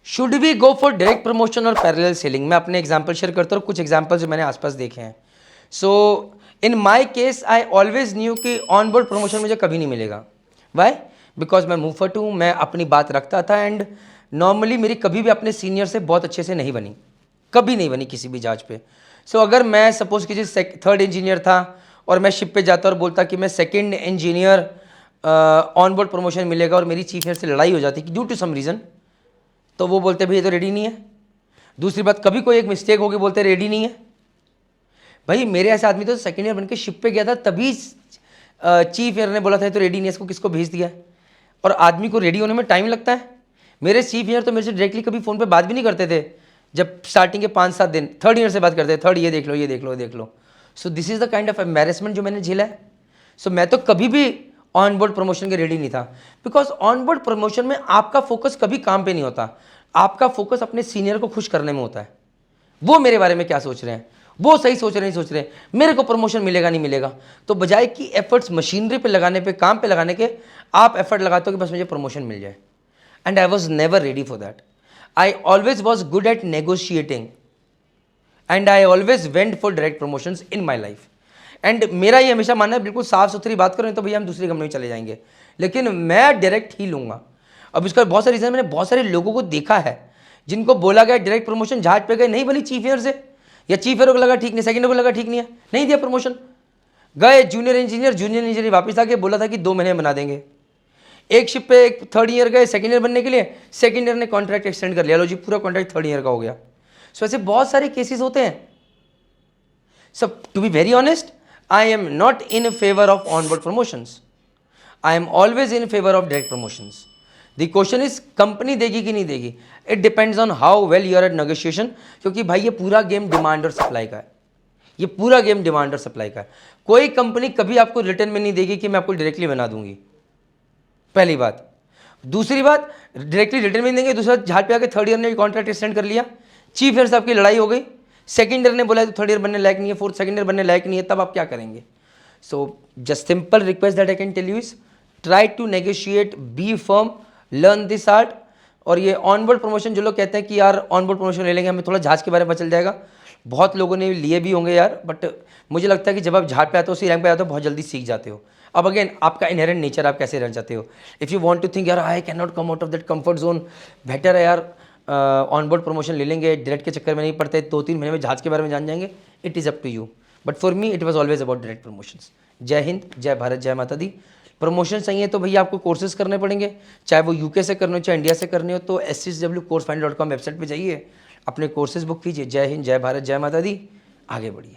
Should we go for direct promotion और parallel selling? मैं अपने एग्जांपल शेयर करता हूँ, कुछ एग्जांपल्स जो मैंने आसपास देखे हैं. So in my case I always knew कि ऑन बोर्ड प्रमोशन मुझे कभी नहीं मिलेगा. वाई? बिकॉज मैं मुफट हूँ, मैं अपनी बात रखता था एंड नॉर्मली मेरी कभी भी अपने सीनियर से बहुत अच्छे से नहीं बनी, कभी नहीं बनी किसी भी जहाज पे. सो अगर मैं सपोज किसी थर्ड इंजीनियर था और मैं शिप पे जाता और बोलता कि मैं second engineer on board promotion मिलेगा और मेरी चीफ इंजीनियर से लड़ाई हो जाती कि ड्यू टू सम रीज़न, तो वो बोलते भाई ये तो रेडी नहीं है. दूसरी बात, कभी कोई एक मिस्टेक होगी बोलते रेडी नहीं है. भाई मेरे ऐसे आदमी तो सेकंड ईयर बन के शिप पे गया था, तभी चीफ इंजीनियर ने बोला था तो रेडी नहीं है, इसको किसको भेज दिया है. और आदमी को रेडी होने में टाइम लगता है. मेरे चीफ इंजीनियर तो मेरे से डायरेक्टली कभी फ़ोन पे बात भी नहीं करते थे जब स्टार्टिंग के 5-7 दिन. थर्ड ईयर से बात करते थे, थर्ड ये देख लो, ये देख लो, ये देख लो. So this is the kind of embarrassment जो मैंने झेला है. सो मैं तो कभी भी ऑन बोर्ड प्रमोशन के रेडी नहीं था, बिकॉज ऑन बोर्ड प्रमोशन में आपका फोकस कभी काम पे नहीं होता, आपका फोकस अपने सीनियर को खुश करने में होता है. वो मेरे बारे में क्या सोच रहे हैं, वो सही सोच रहे नहीं सोच रहे, मेरे को प्रमोशन मिलेगा नहीं मिलेगा. तो बजाय कि एफर्ट्स मशीनरी पे लगाने पे, काम पे लगाने के, आप एफर्ट लगाते हो कि बस मुझे प्रमोशन मिल जाए. And I was never ready for that. I always was good at negotiating and I always went for direct promotions in my life. And मेरा ये हमेशा मानना है, बिल्कुल साफ सुथरी बात करें तो भैया हम दूसरी कंपनी में चले जाएंगे, लेकिन मैं डायरेक्ट ही लूँगा. अब इसका बहुत सारे रीज़न, मैंने बहुत सारे लोगों को देखा है जिनको बोला गया डायरेक्ट प्रमोशन, जहाज पे गए, नहीं बनी चीफ इंजीनियर से, या चीफ इंजीनियर को लगा ठीक नहीं, सेकंड को लगा ठीक नहीं है, नहीं दिया प्रमोशन. गए जूनियर इंजीनियर वापस आके बोला था कि 2 महीने में बना देंगे. एक शिप पे एक थर्ड ईयर गए सेकंड ईयर बनने के लिए, सेकंड ईयर ने कॉन्ट्रैक्ट एक्सटेंड कर लिया, लो जी पूरा कॉन्ट्रैक्ट थर्ड ईयर का हो गया. सो ऐसे बहुत सारे केसेस होते हैं. सब to be very honest, I am not in favour of on board promotions. I am always in favour of direct promotions. The question is company देगी कि नहीं देगी. It depends on how well you are at negotiation. क्योंकि भाई ये पूरा game demand और supply का है, ये पूरा गेम डिमांड और सप्लाई का है. कोई कंपनी कभी आपको रिटर्न में नहीं देगी कि मैं आपको डायरेक्टली बना दूंगी, पहली बात. दूसरी बात, डायरेक्टली रिटर्न में नहीं देंगे. दूसरा, जहाज पे आके थर्ड ईयर ने कॉन्ट्रैक्ट एक्सटेंड कर लिया, चीफ ईयर से आपकी लड़ाई हो गई, सेकंड ईयर ने बोला तो थर्ड ईयर बनने लायक नहीं है, फोर्थ सेकंड ईयर बनने लायक नहीं है, तब आप क्या करेंगे. So just simple request that I can tell you is try to negotiate, be firm, learn this art. और ये ऑन बोर्ड प्रमोशन, जो लोग कहते हैं कि यार ऑन बोर्ड प्रमोशन ले लेंगे हमें थोड़ा जहाज के बारे में पता चल जाएगा, बहुत लोगों ने लिए भी होंगे यार, बट मुझे लगता है कि जब आप जहाज पे आते हो, उसी रैंक पे आते हो, बहुत जल्दी सीख जाते हो. अब अगेन आपका इनहेरेंट नेचर, आप कैसे रह जाते हो. If you want to think यार I can not come out of that comfort zone, better है यार ऑन बोर्ड प्रमोशन ले लेंगे, डायरेक्ट के चक्कर में नहीं पड़ते, 2-3 महीने में जहाज के बारे में जान जाएंगे. It is up to you, but for me it was always about direct promotions. जय हिंद, जय भारत, जय माता दी. प्रमोशन चाहिए तो भैया आपको कोर्सेज करने पड़ेंगे, चाहे वो यूके से करने हो चाहे इंडिया से करने हो. तो SCSWCoursefinder.com वेबसाइट पे जाइए, अपने कोर्सेज बुक कीजिए. जय हिंद, जय भारत, जय माता दी. आगे बढ़िए.